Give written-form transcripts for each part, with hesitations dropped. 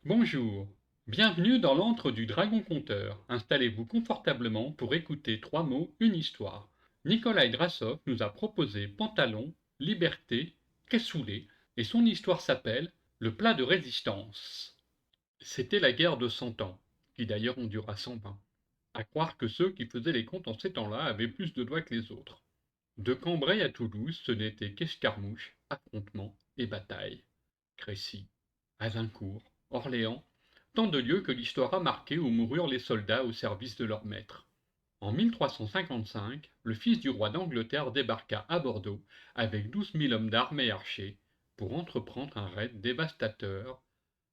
Bonjour, bienvenue dans l'antre du Dragon Conteur. Installez-vous confortablement pour écouter trois mots, une histoire. Nikolai Drassov nous a proposé Pantalon, Liberté, Cassoulet, et son histoire s'appelle Le plat de résistance. C'était la guerre de 100 ans, qui d'ailleurs en dura 120. À croire que ceux qui faisaient les comptes en ces temps-là avaient plus de doigts que les autres. De Cambrai à Toulouse, ce n'était qu'escarmouches, affrontements et batailles. Crécy, Azincourt, Orléans, tant de lieux que l'histoire a marqués où moururent les soldats au service de leur maître. En 1355, le fils du roi d'Angleterre débarqua à Bordeaux avec 12 000 hommes d'armes et archers pour entreprendre un raid dévastateur,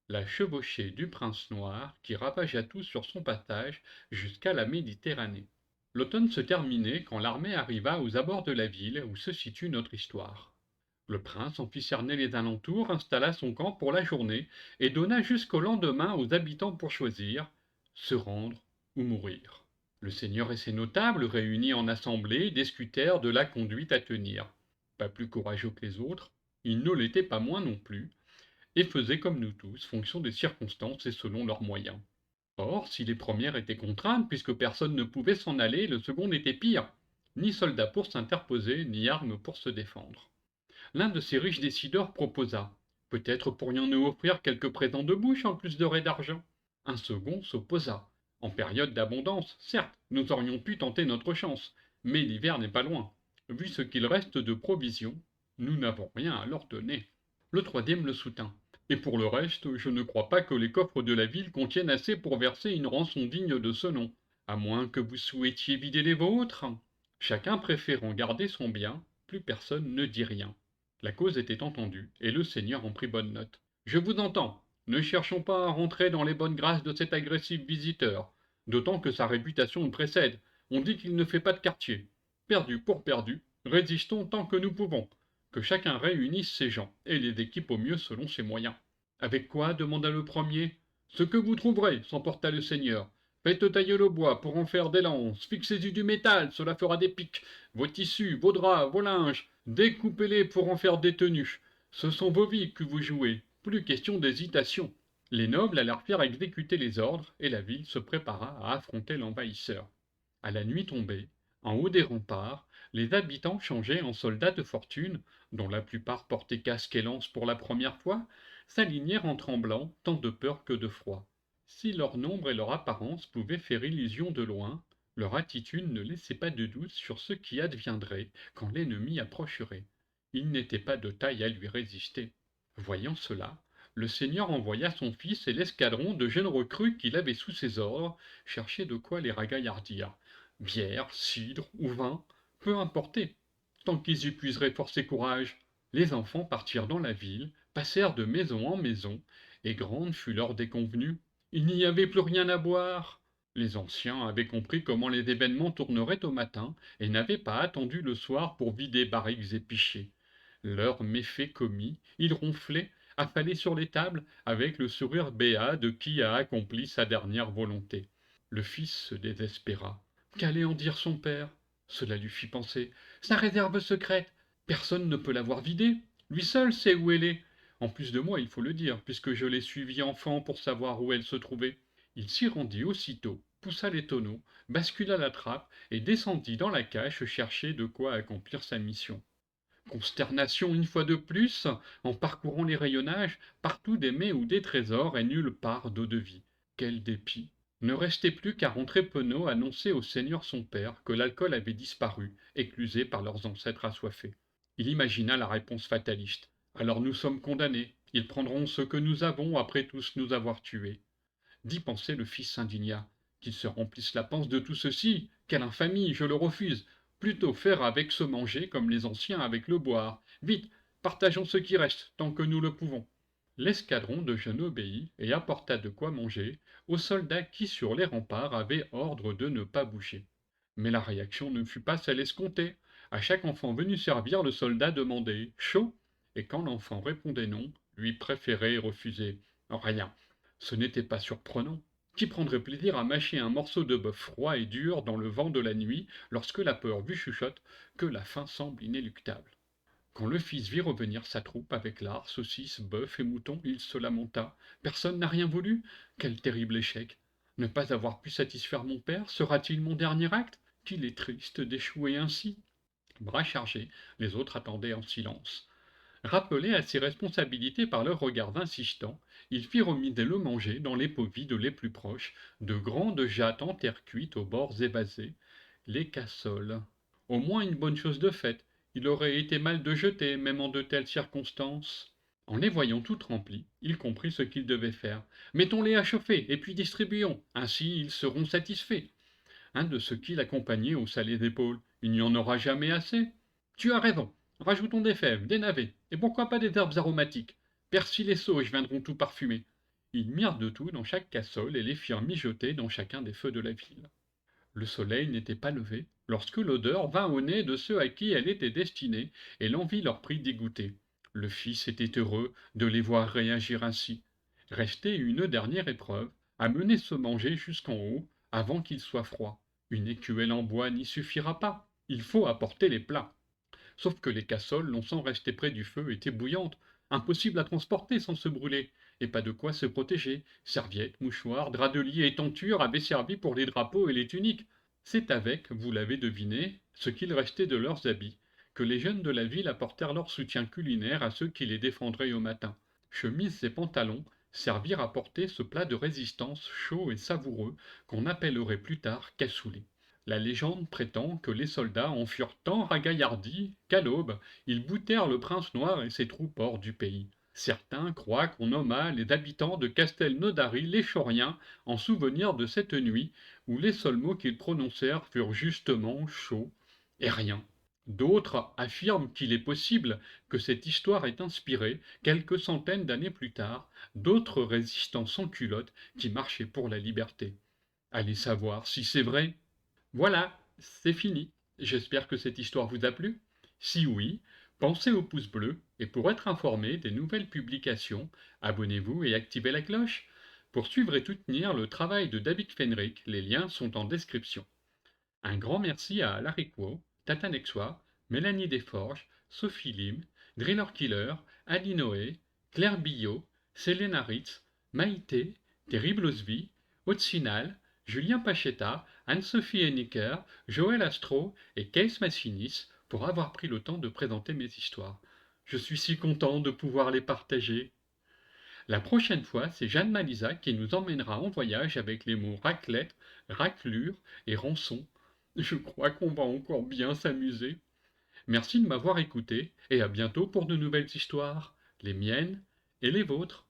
la chevauchée du prince noir qui ravagea tout sur son passage jusqu'à la Méditerranée. L'automne se terminait quand l'armée arriva aux abords de la ville où se situe notre histoire. Le prince en fit cerner les alentours, installa son camp pour la journée et donna jusqu'au lendemain aux habitants pour choisir, se rendre ou mourir. Le seigneur et ses notables, réunis en assemblée, discutèrent de la conduite à tenir. Pas plus courageux que les autres, ils ne l'étaient pas moins non plus, et faisaient comme nous tous, fonction des circonstances et selon leurs moyens. Or, si les premières étaient contraintes, puisque personne ne pouvait s'en aller, le second était pire. Ni soldat pour s'interposer, ni arme pour se défendre. L'un de ces riches décideurs proposa: Peut-être pourrions-nous offrir quelques présents de bouche en plus d'or et d'argent. Un second s'opposa: En période d'abondance, certes, nous aurions pu tenter notre chance, mais l'hiver n'est pas loin. Vu ce qu'il reste de provisions, nous n'avons rien à leur donner. Le troisième le soutint. Et pour le reste, je ne crois pas que les coffres de la ville contiennent assez pour verser une rançon digne de ce nom, à moins que vous souhaitiez vider les vôtres. Chacun préférant garder son bien, plus personne ne dit rien. La cause était entendue, et le seigneur en prit bonne note. Je vous entends. Ne cherchons pas à rentrer dans les bonnes grâces de cet agressif visiteur, d'autant que sa réputation le précède. On dit qu'il ne fait pas de quartier. Perdu pour perdu, résistons tant que nous pouvons. Que chacun réunisse ses gens, et les équipe au mieux selon ses moyens. Avec quoi demanda le premier. Ce que vous trouverez, s'emporta le seigneur. Faites tailler le bois pour en faire des lances, fixez-y du métal, cela fera des pics. Vos tissus, vos draps, vos linges, découpez-les pour en faire des tenues. Ce sont vos vies que vous jouez, plus question d'hésitation. Les nobles allèrent faire exécuter les ordres, et la ville se prépara à affronter l'envahisseur. À la nuit tombée, en haut des remparts, les habitants changés en soldats de fortune, dont la plupart portaient casque et lance pour la première fois, s'alignèrent en tremblant, tant de peur que de froid. Si leur nombre et leur apparence pouvaient faire illusion de loin, leur attitude ne laissait pas de doute sur ce qui adviendrait quand l'ennemi approcherait. Ils n'étaient pas de taille à lui résister. Voyant cela, le seigneur envoya son fils et l'escadron de jeunes recrues qu'il avait sous ses ordres chercher de quoi les ragaillardir. Bière, cidre ou vin, peu importait, tant qu'ils y puiseraient force et courage. Les enfants partirent dans la ville, passèrent de maison en maison, et grande fut l'heure des convenus. Il n'y avait plus rien à boire. Les anciens avaient compris comment les événements tourneraient au matin, et n'avaient pas attendu le soir pour vider barriques et pichets. Leurs méfaits commis, ils ronflaient, affalés sur les tables, avec le sourire béat de qui a accompli sa dernière volonté. Le fils se désespéra. Qu'allait en dire son père? Cela lui fit penser. Sa réserve secrète, personne ne peut l'avoir vidée. Lui seul sait où elle est. En plus de moi, il faut le dire, puisque je l'ai suivi enfant pour savoir où elle se trouvait. Il s'y rendit aussitôt, poussa les tonneaux, bascula la trappe et descendit dans la cache chercher de quoi accomplir sa mission. Consternation une fois de plus, en parcourant les rayonnages, partout des mets ou des trésors et nulle part d'eau-de-vie. Quel dépit! Ne restait plus qu'à rentrer penaud annoncer au seigneur son père que l'alcool avait disparu, éclusé par leurs ancêtres assoiffés. Il imagina la réponse fataliste. Alors nous sommes condamnés. Ils prendront ce que nous avons après tous nous avoir tués. D'y penser, le fils s'indigna. Qu'ils se remplissent la panse de tout ceci. Quelle infamie, je le refuse. Plutôt faire avec se manger comme les anciens avec le boire. Vite, partageons ce qui reste, tant que nous le pouvons. L'escadron de jeunes obéit et apporta de quoi manger aux soldats qui sur les remparts avaient ordre de ne pas bouger. Mais la réaction ne fut pas celle escomptée. À chaque enfant venu servir, le soldat demandait chaud, et quand l'enfant répondait non, lui préférait refuser. Rien. Ce n'était pas surprenant. Qui prendrait plaisir à mâcher un morceau de bœuf froid et dur dans le vent de la nuit lorsque la peur vous chuchote que la faim semble inéluctable? Quand le fils vit revenir sa troupe avec lard, saucisses, bœuf et moutons, il se lamenta. Personne n'a rien voulu? Quel terrible échec! Ne pas avoir pu satisfaire mon père sera-t-il mon dernier acte? Qu'il est triste d'échouer ainsi! Bras chargés, les autres attendaient en silence. Rappelés à ses responsabilités par leurs regards insistants, il fit remiser le manger dans les pots vides les plus proches, de grandes jattes en terre cuite aux bords évasés, les cassoles. Au moins une bonne chose de faite, il aurait été mal de jeter, même en de telles circonstances. En les voyant toutes remplies, il comprit ce qu'il devait faire. Mettons-les à chauffer, et puis distribuons, ainsi ils seront satisfaits. Un de ceux qui l'accompagnaient haussa les épaules. Il n'y en aura jamais assez. Tu as raison. Rajoutons des fèves, des navets, et pourquoi pas des herbes aromatiques. Persil et sauge viendront tout parfumer. Ils mirent de tout dans chaque cassole et les firent mijoter dans chacun des feux de la ville. Le soleil n'était pas levé lorsque l'odeur vint au nez de ceux à qui elle était destinée, et l'envie leur prit d'y goûter. Le fils était heureux de les voir réagir ainsi. Restait une dernière épreuve, à mener ce manger jusqu'en haut, avant qu'il soit froid. Une écuelle en bois n'y suffira pas. Il faut apporter les plats. Sauf que les cassoles, longtemps restées près du feu, étaient bouillantes, impossible à transporter sans se brûler, et pas de quoi se protéger. Serviettes, mouchoirs, draps de lit et tentures avaient servi pour les drapeaux et les tuniques. C'est avec, vous l'avez deviné, ce qu'il restait de leurs habits, que les jeunes de la ville apportèrent leur soutien culinaire à ceux qui les défendraient au matin. Chemises et pantalons servirent à porter ce plat de résistance chaud et savoureux qu'on appellerait plus tard cassoulet. La légende prétend que les soldats en furent tant ragaillardis qu'à l'aube, ils boutèrent le prince noir et ses troupes hors du pays. Certains croient qu'on nomma les habitants de Castelnaudary les Chauriens en souvenir de cette nuit où les seuls mots qu'ils prononcèrent furent justement chaud et rien. D'autres affirment qu'il est possible que cette histoire ait inspiré, quelques centaines d'années plus tard, d'autres résistants sans culottes qui marchaient pour la liberté. Allez savoir si c'est vrai. Voilà, c'est fini. J'espère que cette histoire vous a plu. Si oui, pensez au pouce bleu et pour être informé des nouvelles publications, abonnez-vous et activez la cloche. Pour suivre et soutenir le travail de David Fenrick, les liens sont en description. Un grand merci à Lariquo, Tata Nexois, Mélanie Desforges, Sophie Lim, Driller Killer, Adi Noé, Claire Billot, Selena Ritz, Maïté, Terrible Osvi, Otsinal, Julien Pachetta, Anne-Sophie Henniker, Joël Astro et Case Massinis pour avoir pris le temps de présenter mes histoires. Je suis si content de pouvoir les partager. La prochaine fois, c'est Jeanne Malisa qui nous emmènera en voyage avec les mots raclette, raclure et rançon. Je crois qu'on va encore bien s'amuser. Merci de m'avoir écouté et à bientôt pour de nouvelles histoires, les miennes et les vôtres.